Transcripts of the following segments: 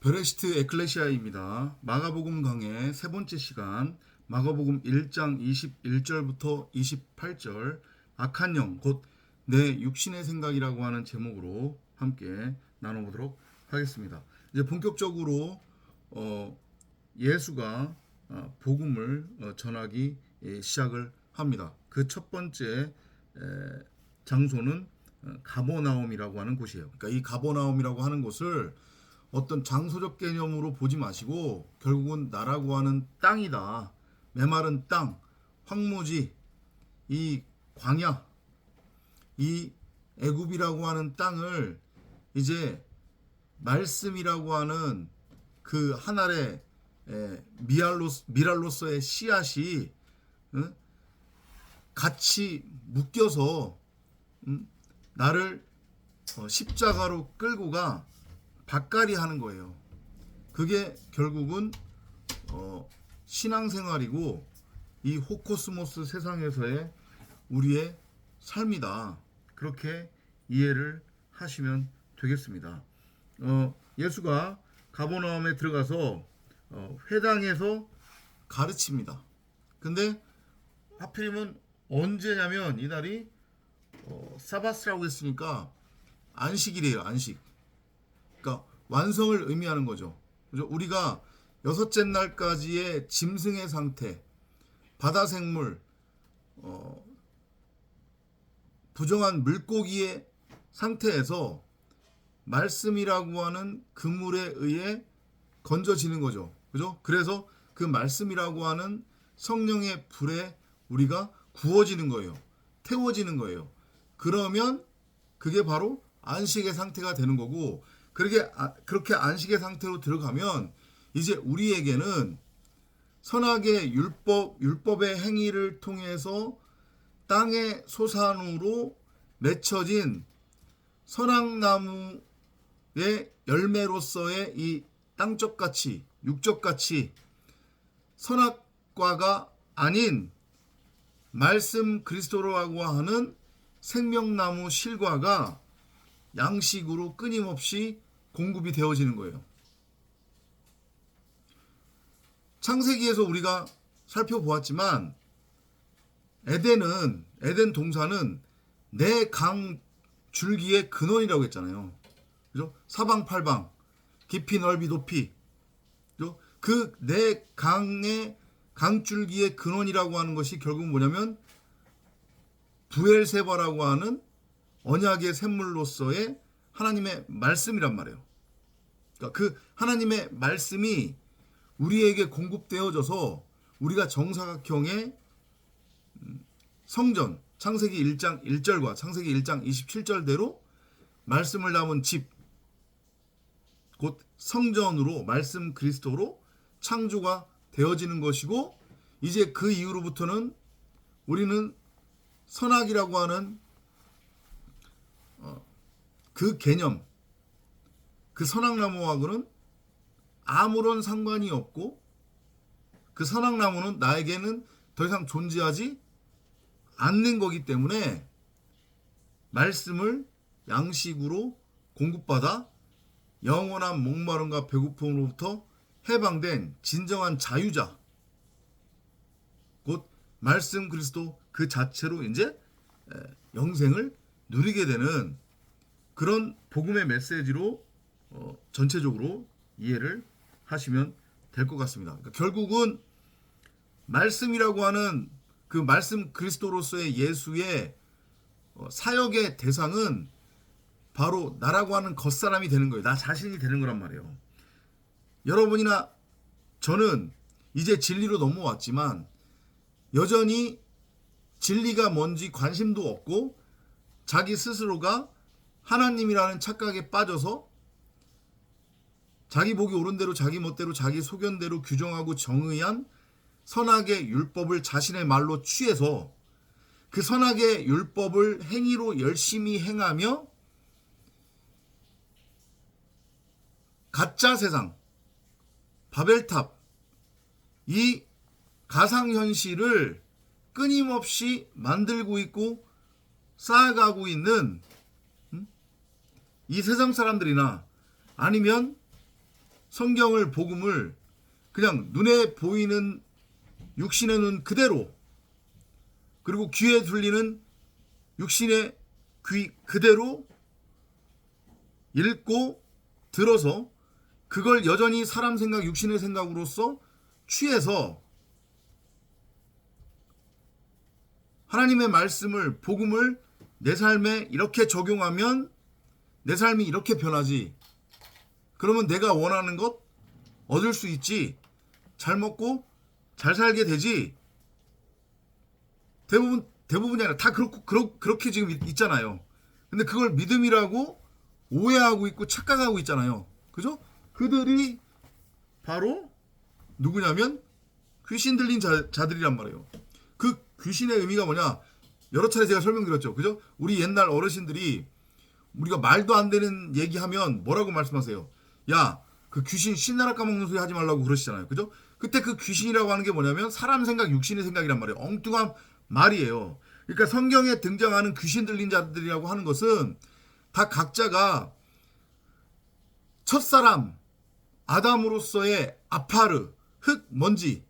베레시트 에클레시아입니다. 마가복음 강의 세 번째 시간, 마가복음 1장 21절부터 28절, 악한 영, 곧 내 육신의 생각이라고 하는 제목으로 함께 나눠보도록 하겠습니다. 이제 본격적으로 예수가 복음을 전하기 시작을 합니다. 그 첫 번째 장소는 가버나움이라고 하는 곳이에요. 그러니까 이 가버나움이라고 하는 곳을 어떤 장소적 개념으로 보지 마시고 결국은 나라고 하는 땅이다. 메마른 땅, 황무지, 이 광야, 이 애굽이라고 하는 땅을 이제 말씀이라고 하는 그 한 알의 미랄로서의 씨앗이 같이 묶여서 나를 십자가로 끌고 가 밭갈이 하는 거예요. 그게 결국은 신앙생활이고 이 호코스모스 세상에서의 우리의 삶이다. 그렇게 이해를 하시면 되겠습니다. 예수가 가버나움에 들어가서 회당에서 가르칩니다. 근데 하필이면 언제냐면 이날이 사바스라고 했으니까 안식일이에요. 안식. 그러니까 완성을 의미하는 거죠. 그죠? 우리가 여섯째 날까지의 짐승의 상태, 바다 생물, 부정한 물고기의 상태에서 말씀이라고 하는 그물에 의해 건져지는 거죠. 그죠? 그래서 그 말씀이라고 하는 성령의 불에 우리가 구워지는 거예요. 태워지는 거예요. 그러면 그게 바로 안식의 상태가 되는 거고, 그렇게 안식의 상태로 들어가면 이제 우리에게는 선악의 율법의 행위를 통해서 땅의 소산으로 맺혀진 선악나무의 열매로서의 이 땅적 가치, 육적 가치, 선악과가 아닌 말씀 그리스도라고 하는 생명나무 실과가 양식으로 끊임없이 공급이 되어지는 거예요. 창세기에서 우리가 살펴보았지만 에덴 동산은 내 강 줄기의 근원이라고 했잖아요. 그죠? 사방팔방 깊이 넓이 높이. 그죠? 그 내 강의 강줄기의 근원이라고 하는 것이 결국 뭐냐면 부엘세바라고 하는 언약의 샘물로서의 하나님의 말씀이란 말이에요. 그러니까 그 하나님의 말씀이 우리에게 공급되어져서 우리가 정사각형의 성전, 창세기 1장 1절과 창세기 1장 27절대로 말씀을 담은 집, 곧 성전으로 말씀 그리스도로 창조가 되어지는 것이고, 이제 그 이후로부터는 우리는 선악이라고 하는 그 개념, 그 선악나무하고는 아무런 상관이 없고, 그 선악나무는 나에게는 더 이상 존재하지 않는 거기 때문에 말씀을 양식으로 공급받아 영원한 목마름과 배고픔으로부터 해방된 진정한 자유자, 곧 말씀 그리스도 그 자체로 이제 영생을 누리게 되는 그런 복음의 메시지로 전체적으로 이해를 하시면 될 것 같습니다. 그러니까 결국은 말씀이라고 하는 그 말씀 그리스도로서의 예수의 사역의 대상은 바로 나라고 하는 겉사람이 되는 거예요. 나 자신이 되는 거란 말이에요. 여러분이나 저는 이제 진리로 넘어왔지만 여전히 진리가 뭔지 관심도 없고 자기 스스로가 하나님이라는 착각에 빠져서 자기 보기 옳은 대로 자기 멋대로 자기 소견대로 규정하고 정의한 선악의 율법을 자신의 말로 취해서 그 선악의 율법을 행위로 열심히 행하며 가짜 세상, 바벨탑, 이 가상현실을 끊임없이 만들고 있고 쌓아가고 있는 이 세상 사람들이나 아니면 성경을 복음을 그냥 눈에 보이는 육신의 눈 그대로, 그리고 귀에 들리는 육신의 귀 그대로 읽고 들어서 그걸 여전히 사람 생각, 육신의 생각으로서 취해서 하나님의 말씀을, 복음을 내 삶에 이렇게 적용하면 내 삶이 이렇게 변하지, 그러면 내가 원하는 것 얻을 수 있지, 잘 먹고 잘 살게 되지, 대부분이 아니라 다 그렇게 지금 있잖아요. 근데 그걸 믿음이라고 오해하고 있고 착각하고 있잖아요. 그죠? 그들이 바로 누구냐면 귀신 들린 자들이란 말이에요. 그 귀신의 의미가 뭐냐? 여러 차례 제가 설명드렸죠. 그죠? 우리 옛날 어르신들이 우리가 말도 안 되는 얘기하면 뭐라고 말씀하세요? 야, 그 귀신 신나라 까먹는 소리 하지 말라고 그러시잖아요. 그죠? 그때 그 귀신이라고 하는 게 뭐냐면 사람 생각, 육신의 생각이란 말이에요. 엉뚱한 말이에요. 그러니까 성경에 등장하는 귀신 들린 자들이라고 하는 것은 다 각자가 첫사람 아담으로서의 아파르, 흙, 먼지,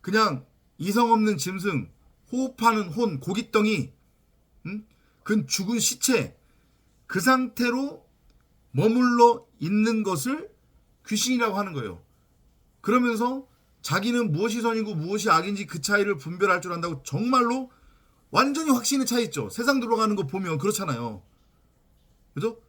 그냥 이성 없는 짐승, 호흡하는 혼, 고깃덩이, 그 죽은 시체, 그 상태로 머물러 있는 것을 귀신이라고 하는 거예요. 그러면서 자기는 무엇이 선이고 무엇이 악인지 그 차이를 분별할 줄 안다고 정말로 완전히 확신의 차이 있죠. 세상 돌아가는 거 보면 그렇잖아요. 그죠?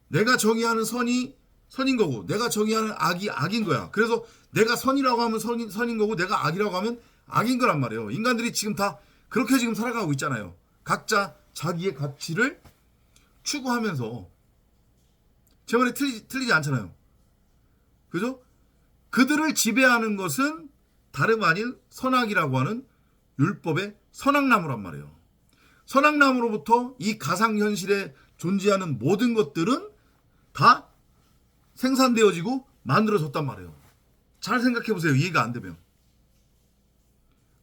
내가 정의하는 선이 선인 거고 내가 정의하는 악이 악인 거야. 그래서 내가 선이라고 하면 선인 거고 내가 악이라고 하면 악인 거란 말이에요. 인간들이 지금 다 그렇게 지금 살아가고 있잖아요. 각자 자기의 가치를 추구하면서. 제 말이 틀리지 않잖아요. 그죠? 그들을 지배하는 것은 다름 아닌 선악이라고 하는 율법의 선악나무란 말이에요. 선악나무로부터 이 가상현실에 존재하는 모든 것들은 다 생산되어지고 만들어졌단 말이에요. 잘 생각해 보세요. 이해가 안 되면.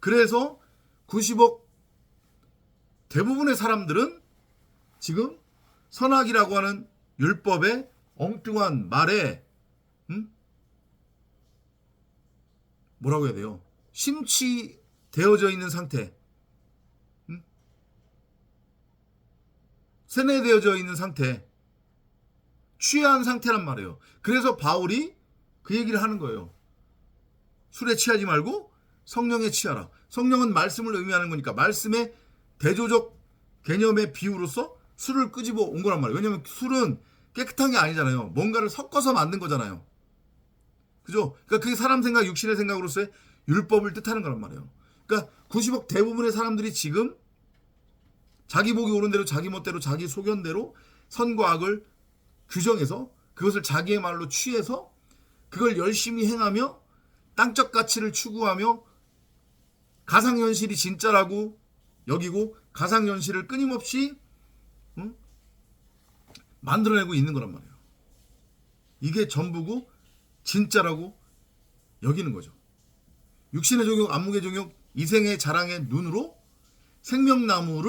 그래서 90억 대부분의 사람들은 지금 선악이라고 하는 율법의 엉뚱한 말에 뭐라고 해야 돼요? 심취되어져 있는 상태, 세뇌되어져 있는 상태, 취한 상태란 말이에요. 그래서 바울이 그 얘기를 하는 거예요. 술에 취하지 말고 성령에 취하라. 성령은 말씀을 의미하는 거니까 말씀의 대조적 개념의 비유로서 술을 끄집어 온 거란 말이에요. 왜냐하면 술은 깨끗한 게 아니잖아요. 뭔가를 섞어서 만든 거잖아요. 그죠? 그러니까 그게 사람 생각, 육신의 생각으로서의 율법을 뜻하는 거란 말이에요. 그러니까 90억 대부분의 사람들이 지금 자기 보기 옳은 대로, 자기 멋대로, 자기 소견대로 선과 악을 규정해서 그것을 자기의 말로 취해서 그걸 열심히 행하며 땅적 가치를 추구하며 가상현실이 진짜라고 여기고 가상현실을 끊임없이 만들어내고 있는 거란 말이에요. 이게 전부고 진짜라고 여기는 거죠. 육신의 종욕, 안목의 종욕, 이생의 자랑의 눈으로 생명나무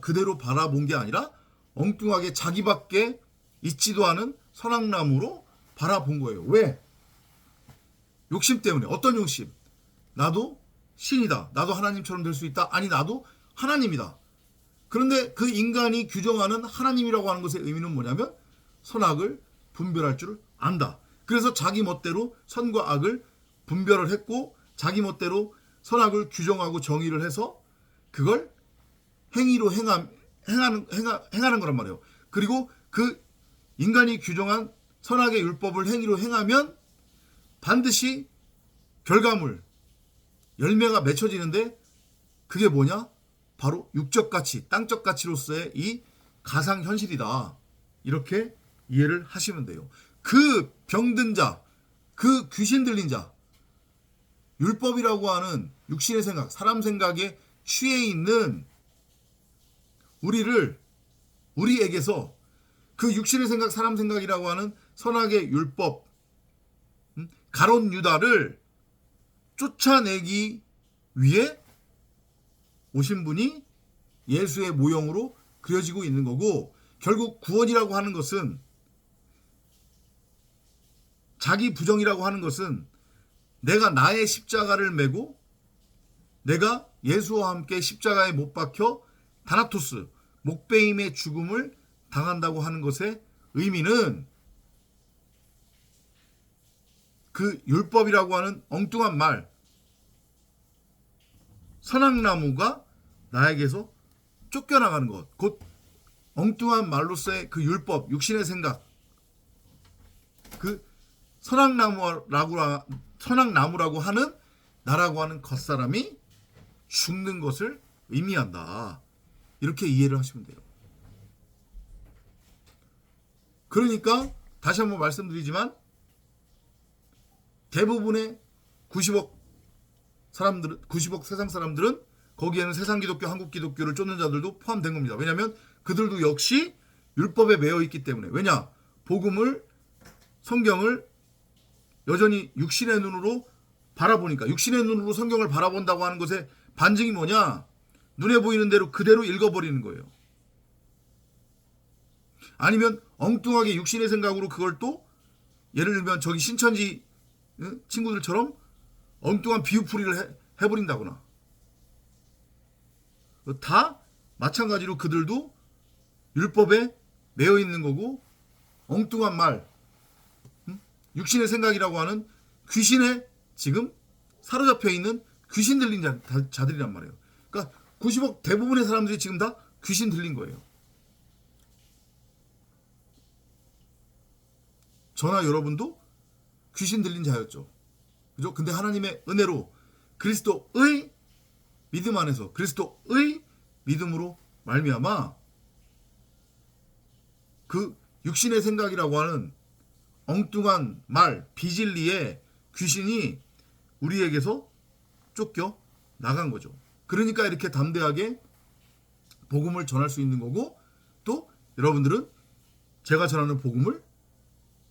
그대로 바라본 게 아니라 엉뚱하게 자기밖에 있지도 않은 선악나무로 바라본 거예요. 왜? 욕심 때문에. 어떤 욕심? 나도 신이다. 나도 하나님처럼 될 수 있다. 아니, 나도 하나님이다. 그런데 그 인간이 규정하는 하나님이라고 하는 것의 의미는 뭐냐면 선악을 분별할 줄 안다. 그래서 자기 멋대로 선과 악을 분별을 했고 자기 멋대로 선악을 규정하고 정의를 해서 그걸 행위로 행하는 거란 말이에요. 그리고 그 인간이 규정한 선악의 율법을 행위로 행하면 반드시 결과물, 열매가 맺혀지는데 그게 뭐냐? 바로 육적 가치, 땅적 가치로서의 이 가상 현실이다. 이렇게 이해를 하시면 돼요. 그 병든 자, 그 귀신 들린 자, 율법이라고 하는 육신의 생각, 사람 생각에 취해 있는 우리에게서 그 육신의 생각, 사람 생각이라고 하는 선악의 율법, 가론 유다를 쫓아내기 위해 오신 분이 예수의 모형으로 그려지고 있는 거고, 결국 구원이라고 하는 것은 자기 부정이라고 하는 것은 내가 나의 십자가를 메고 내가 예수와 함께 십자가에 못 박혀 다나토스, 목베임의 죽음을 당한다고 하는 것의 의미는 그 율법이라고 하는 엉뚱한 말, 선악나무가 나에게서 쫓겨나가는 것, 곧 엉뚱한 말로서의 그 율법, 육신의 생각, 그 선악나무라고 하는 나라고 하는 겉사람이 죽는 것을 의미한다. 이렇게 이해를 하시면 돼요. 그러니까 다시 한번 말씀드리지만 대부분의 90억 세상 사람들은 거기에는 세상 기독교, 한국 기독교를 쫓는 자들도 포함된 겁니다. 왜냐하면 그들도 역시 율법에 매여 있기 때문에. 왜냐? 성경을 여전히 육신의 눈으로 바라보니까, 육신의 눈으로 성경을 바라본다고 하는 것의 반증이 뭐냐? 눈에 보이는 대로 그대로 읽어버리는 거예요. 아니면 엉뚱하게 육신의 생각으로 그걸 또 예를 들면 저기 신천지 친구들처럼 엉뚱한 비유풀이를 해버린다거나, 다 마찬가지로 그들도 율법에 매여 있는 거고, 엉뚱한 말, 육신의 생각이라고 하는 귀신에 지금 사로잡혀 있는 귀신 들린 자들이란 말이에요. 그러니까 90억 대부분의 사람들이 지금 다 귀신 들린 거예요. 저나 여러분도 귀신 들린 자였죠. 그죠? 근데 하나님의 은혜로 그리스도의 믿음 안에서, 그리스도의 믿음으로 말미암아 그 육신의 생각이라고 하는 엉뚱한 말, 비진리의 귀신이 우리에게서 쫓겨 나간 거죠. 그러니까 이렇게 담대하게 복음을 전할 수 있는 거고, 또 여러분들은 제가 전하는 복음을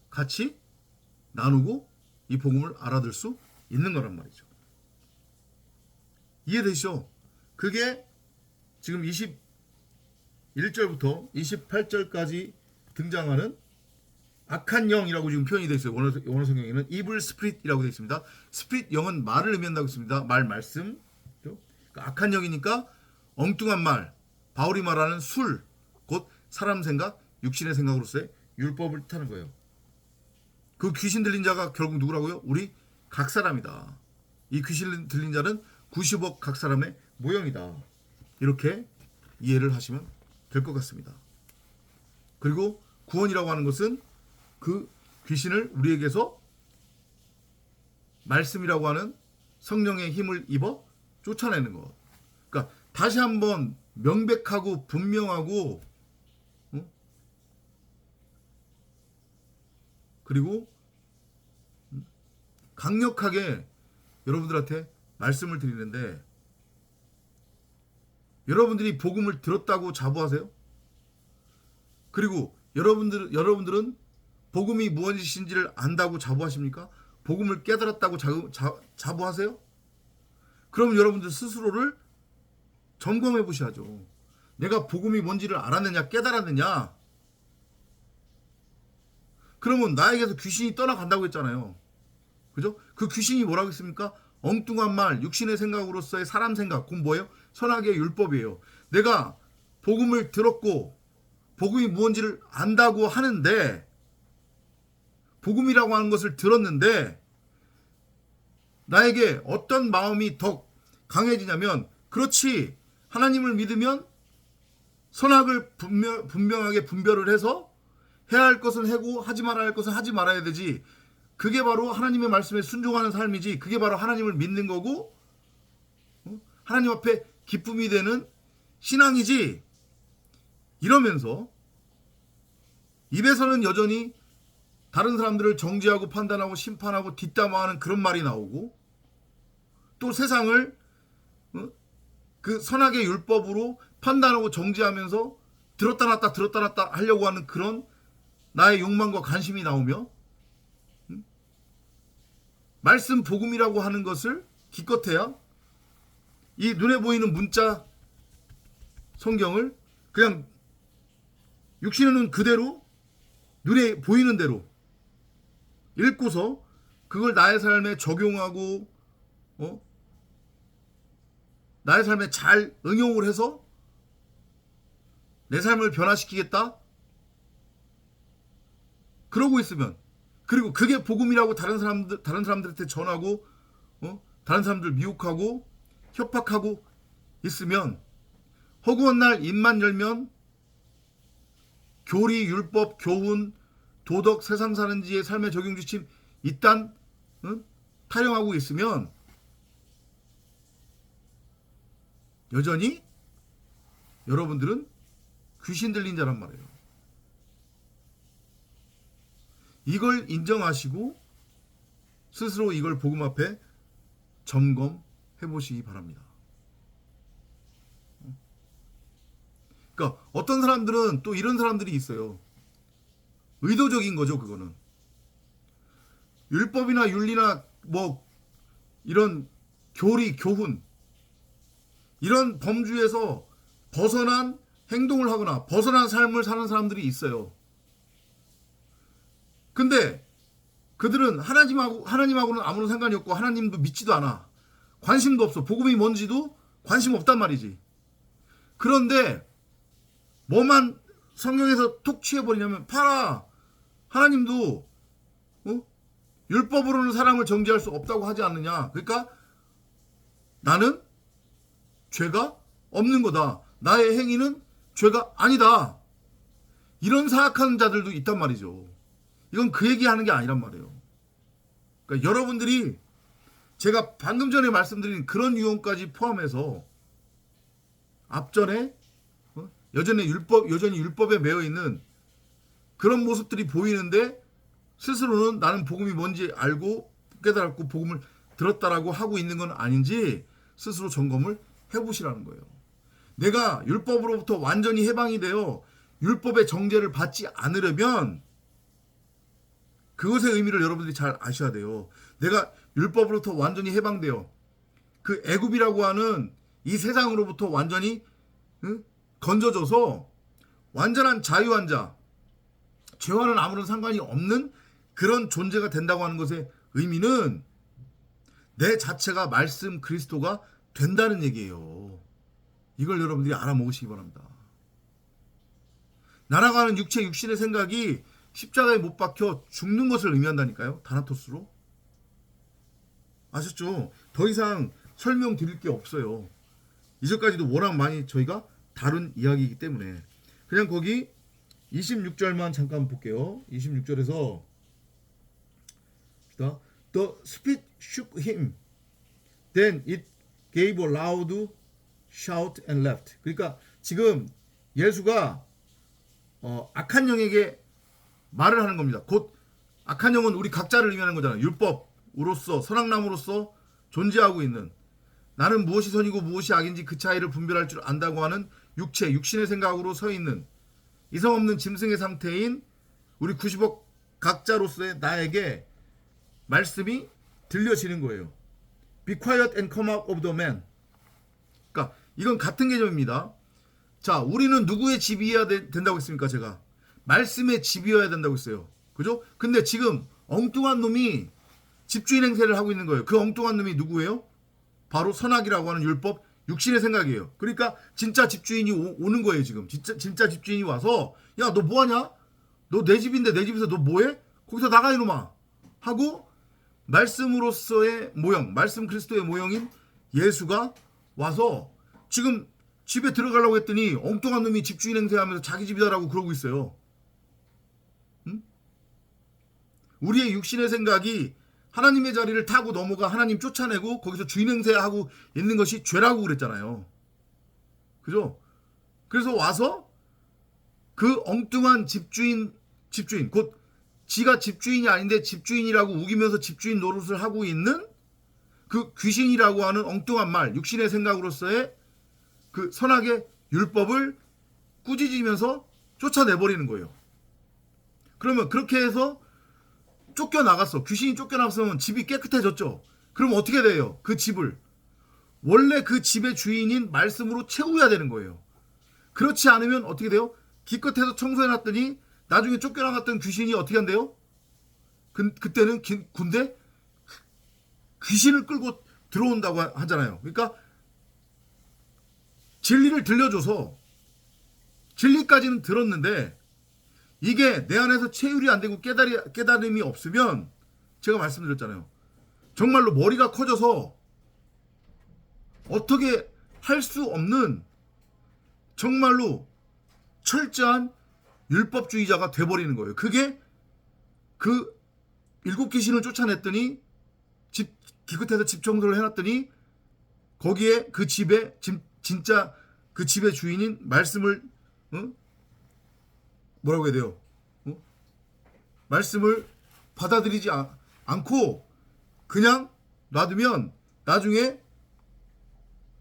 같이 나누고 이 복음을 알아들 수 있는 거란 말이죠. 이해되시죠? 그게 지금 21절부터 28절까지 등장하는 악한 영이라고 지금 표현이 되어 있어요. 원어 성경에는 evil spirit이라고 되어 있습니다. spirit 영은 말을 의미한다고 했습니다. 말씀. 그러니까 악한 영이니까 엉뚱한 말, 바울이 말하는 술, 곧 사람 생각, 육신의 생각으로서의 율법을 뜻하는 거예요. 그 귀신 들린 자가 결국 누구라고요? 우리 각 사람이다. 이 귀신 들린 자는 90억 각 사람의 모형이다. 이렇게 이해를 하시면 될 것 같습니다. 그리고 구원이라고 하는 것은 그 귀신을 우리에게서 말씀이라고 하는 성령의 힘을 입어 쫓아내는 것. 그러니까 다시 한번 명백하고 분명하고 그리고 강력하게 여러분들한테 말씀을 드리는데, 여러분들이 복음을 들었다고 자부하세요? 그리고 여러분들은 복음이 무엇인지를 안다고 자부하십니까? 복음을 깨달았다고 자부하세요? 그럼 여러분들 스스로를 점검해 보셔야죠. 내가 복음이 뭔지를 알았느냐, 깨달았느냐? 그러면 나에게서 귀신이 떠나간다고 했잖아요. 그죠? 그 귀신이 뭐라고 했습니까? 엉뚱한 말, 육신의 생각으로서의 사람 생각, 그건 뭐예요? 선악의 율법이에요. 내가 복음을 들었고 복음이 무엇인지를 안다고 하는데, 복음이라고 하는 것을 들었는데 나에게 어떤 마음이 더 강해지냐면, 그렇지, 하나님을 믿으면 선악을 분명하게 분별을 해서 해야 할 것은 하고 하지 말아야 할 것은 하지 말아야 되지. 그게 바로 하나님의 말씀에 순종하는 삶이지. 그게 바로 하나님을 믿는 거고 하나님 앞에 기쁨이 되는 신앙이지. 이러면서 입에서는 여전히 다른 사람들을 정죄하고 판단하고 심판하고 뒷담화하는 그런 말이 나오고, 또 세상을 그 선악의 율법으로 판단하고 정죄하면서 들었다 놨다 하려고 하는 그런 나의 욕망과 관심이 나오며, 말씀 복음이라고 하는 것을 기껏해야 이 눈에 보이는 문자 성경을 그냥 육신의 눈 그대로, 눈에 보이는 대로 읽고서 그걸 나의 삶에 적용하고 나의 삶에 잘 응용을 해서 내 삶을 변화시키겠다? 그러고 있으면, 그리고 그게 복음이라고 다른 사람들한테 전하고 다른 사람들 미혹하고 협박하고 있으면, 허구한 날 입만 열면 교리, 율법, 교훈, 도덕, 세상 사는 지의 삶의 적용 지침 이딴 타령하고 있으면 여전히 여러분들은 귀신 들린 자란 말이에요. 이걸 인정하시고 스스로 이걸 복음 앞에 점검해 보시기 바랍니다. 그러니까 어떤 사람들은 또 이런 사람들이 있어요. 의도적인 거죠, 그거는. 율법이나 윤리나 뭐 이런 교리, 교훈 이런 범주에서 벗어난 행동을 하거나 벗어난 삶을 사는 사람들이 있어요. 근데 그들은 하나님하고는 아무런 상관이 없고 하나님도 믿지도 않아. 관심도 없어. 복음이 뭔지도 관심 없단 말이지. 그런데 뭐만 성경에서 톡 취해버리냐면, 봐라, 하나님도 율법으로는 사람을 정죄할 수 없다고 하지 않느냐. 그러니까 나는 죄가 없는 거다. 나의 행위는 죄가 아니다. 이런 사악한 자들도 있단 말이죠. 이건 그 얘기하는 게 아니란 말이에요. 그러니까 여러분들이 제가 방금 전에 말씀드린 그런 유형까지 포함해서 앞전에 여전히 율법에 매여 있는 그런 모습들이 보이는데 스스로는 나는 복음이 뭔지 알고 깨달았고 복음을 들었다라고 하고 있는 건 아닌지 스스로 점검을 해보시라는 거예요. 내가 율법으로부터 완전히 해방이 되어 율법의 정죄를 받지 않으려면 그것의 의미를 여러분들이 잘 아셔야 돼요. 내가 율법으로부터 완전히 해방되어 그 애굽이라고 하는 이 세상으로부터 완전히 건져져서 완전한 자유한 자, 죄와는 아무런 상관이 없는 그런 존재가 된다고 하는 것의 의미는 내 자체가 말씀 그리스도가 된다는 얘기예요. 이걸 여러분들이 알아먹으시기 바랍니다. 날아가는 육신의 생각이 십자가에 못 박혀 죽는 것을 의미한다니까요. 다나토스로. 아셨죠? 더 이상 설명드릴 게 없어요. 이제까지도 워낙 많이 저희가 다룬 이야기이기 때문에 그냥 거기 26절만 잠깐 볼게요. 26절에서 The spirit shook him. Then it gave a loud shout and left. 그러니까 지금 예수가 악한 영에게 말을 하는 겁니다. 곧 악한 영은 우리 각자를 의미하는 거잖아요. 율법으로서 선악나무로서 존재하고 있는, 나는 무엇이 선이고 무엇이 악인지 그 차이를 분별할 줄 안다고 하는 육신의 생각으로 서 있는 이성 없는 짐승의 상태인 우리 90억 각자로서의 나에게 말씀이 들려지는 거예요. Be quiet and come out of the man. 그러니까 이건 같은 개념입니다. 자, 우리는 누구의 집이어야 된다고 했습니까? 제가 말씀의 집이어야 된다고 했어요. 그죠? 근데 지금 엉뚱한 놈이 집주인 행세를 하고 있는 거예요. 그 엉뚱한 놈이 누구예요? 바로 선악이라고 하는 율법, 육신의 생각이에요. 그러니까 진짜 집주인이 오는 거예요. 지금 진짜 집주인이 와서, 야, 너 뭐하냐? 너 내 집인데 내 집에서 너 뭐해? 거기서 나가 이놈아 하고 말씀으로서의 모형, 말씀 그리스도의 모형인 예수가 와서 지금 집에 들어가려고 했더니 엉뚱한 놈이 집주인 행세하면서 자기 집이다라고 그러고 있어요. 응? 우리의 육신의 생각이 하나님의 자리를 타고 넘어가 하나님 쫓아내고 거기서 주인 행세하고 있는 것이 죄라고 그랬잖아요. 그죠? 그래서 와서 그 엉뚱한 집주인 곧 지가 집주인이 아닌데 집주인이라고 우기면서 집주인 노릇을 하고 있는 그 귀신이라고 하는 엉뚱한 말, 육신의 생각으로서의 그 선악의 율법을 꾸짖으면서 쫓아내버리는 거예요. 그러면 그렇게 해서 쫓겨나갔어. 귀신이 쫓겨나갔으면 집이 깨끗해졌죠. 그럼 어떻게 돼요? 그 집을 원래 그 집의 주인인 말씀으로 채워야 되는 거예요. 그렇지 않으면 어떻게 돼요? 기껏해서 청소해놨더니 나중에 쫓겨나갔던 귀신이 어떻게 한대요? 그때는 군대 귀신을 끌고 들어온다고 하잖아요. 그러니까 진리를 들려줘서 진리까지는 들었는데 이게 내 안에서 체휼이 안 되고 깨달음이 없으면 제가 말씀드렸잖아요. 정말로 머리가 커져서 어떻게 할 수 없는 정말로 철저한 율법주의자가 돼버리는 거예요. 그게 그 7귀신을 쫓아냈더니 기껏해서 집 청소를 해놨더니 거기에 그 집에 진짜 그 집의 주인인 말씀을 뭐라고 해야 돼요? 말씀을 받아들이지 않고 그냥 놔두면 나중에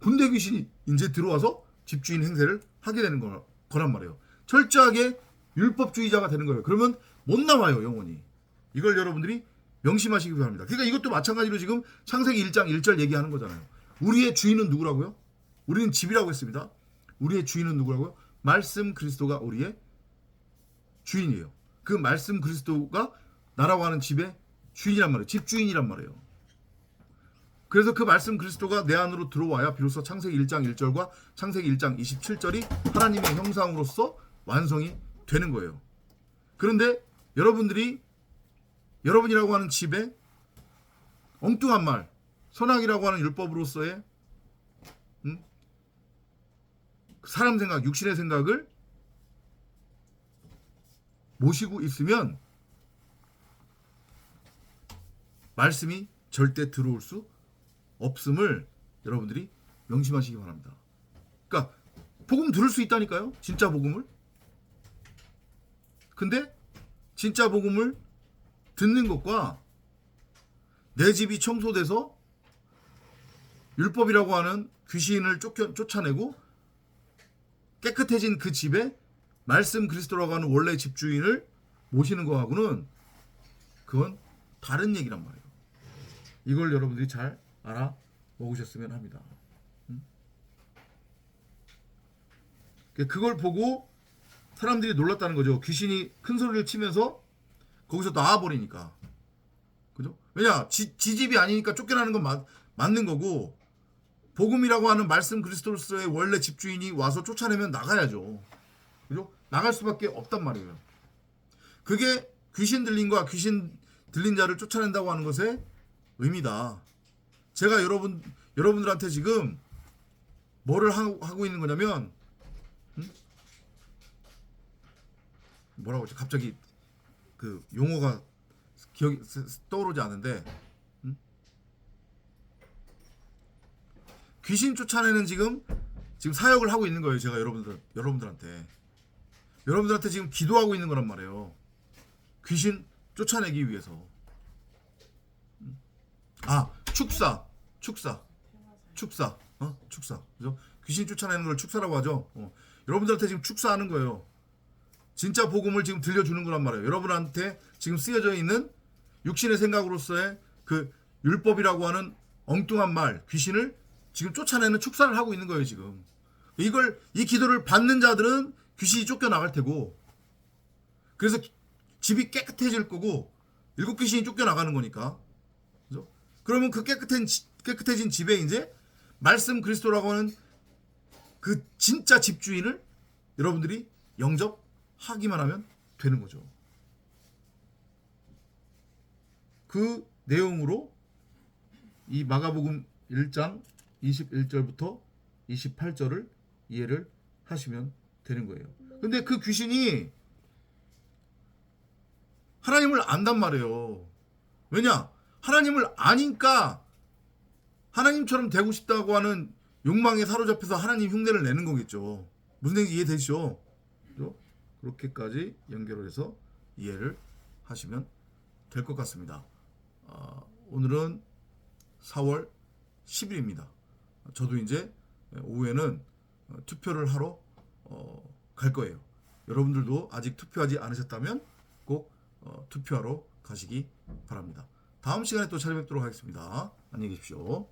군대 귀신이 이제 들어와서 집주인 행세를 하게 되는 거란 말이에요. 철저하게 율법주의자가 되는 거예요. 그러면 못 나와요, 영원히. 이걸 여러분들이 명심하시기 바랍니다. 그러니까 이것도 마찬가지로 지금 창세기 1장 1절 얘기하는 거잖아요. 우리의 주인은 누구라고요? 우리는 집이라고 했습니다. 우리의 주인은 누구라고요? 말씀 그리스도가 우리의 주인이에요. 그 말씀 그리스도가 나라고 하는 집의 주인이란 말이에요. 집주인이란 말이에요. 그래서 그 말씀 그리스도가 내 안으로 들어와야 비로소 창세기 1장 1절과 창세기 1장 27절이 하나님의 형상으로서 완성이 되는 거예요. 그런데 여러분이라고 하는 집에 엉뚱한 말, 선악이라고 하는 율법으로서의 사람 생각, 육신의 생각을 모시고 있으면 말씀이 절대 들어올 수 없음을 여러분들이 명심하시기 바랍니다. 그러니까 복음 들을 수 있다니까요. 진짜 복음을. 근데 진짜 복음을 듣는 것과 내 집이 청소돼서 율법이라고 하는 귀신을 쫓아내고 깨끗해진 그 집에 말씀 그리스도라고 하는 원래 집주인을 모시는 거하고는 그건 다른 얘기란 말이에요. 이걸 여러분들이 잘 알아먹으셨으면 합니다. 그걸 보고 사람들이 놀랐다는 거죠. 귀신이 큰 소리를 치면서 거기서 나와버리니까. 그죠? 왜냐? 지 집이 아니니까 쫓겨나는 건 맞는 거고, 복음이라고 하는 말씀 그리스도로서의 원래 집주인이 와서 쫓아내면 나가야죠. 그죠? 나갈 수밖에 없단 말이에요. 그게 귀신 들린과 귀신 들린 자를 쫓아낸다고 하는 것의 의미다. 제가 여러분들한테 지금 뭐를 하고 있는 거냐면, 뭐라고 하지? 갑자기 그 용어가 기억이 떠오르지 않은데, 귀신 쫓아내는 지금 사역을 하고 있는 거예요. 제가 여러분들한테 지금 기도하고 있는 거란 말이에요. 귀신 쫓아내기 위해서. 축사. 그죠? 귀신 쫓아내는 걸 축사라고 하죠. 여러분들한테 지금 축사하는 거예요. 진짜 복음을 지금 들려주는 거란 말이에요. 여러분한테 지금 쓰여져 있는 육신의 생각으로서의 그 율법이라고 하는 엉뚱한 말, 귀신을 지금 쫓아내는 축사를 하고 있는 거예요, 지금. 이 기도를 받는 자들은 귀신이 쫓겨나갈 테고, 그래서 집이 깨끗해질 거고, 7귀신이 쫓겨나가는 거니까. 그죠? 그러면 그 깨끗해진 집에 이제 말씀 그리스도라고 하는 그 진짜 집주인을 여러분들이 영접하기만 하면 되는 거죠. 그 내용으로 이 마가복음 1장 21절부터 28절을 이해를 하시면 되는 거예요. 근데 그 귀신이 하나님을 안단 말이에요. 왜냐? 하나님을 아니까 하나님처럼 되고 싶다고 하는 욕망에 사로잡혀서 하나님 흉내를 내는 거겠죠. 무슨 얘기인지 이해되시죠? 그렇게까지 연결을 해서 이해를 하시면 될 것 같습니다. 오늘은 4월 10일입니다. 저도 이제 오후에는 투표를 하러 갈 거예요. 여러분들도 아직 투표하지 않으셨다면 꼭 투표하러 가시기 바랍니다. 다음 시간에 또 찾아뵙도록 하겠습니다. 안녕히 계십시오.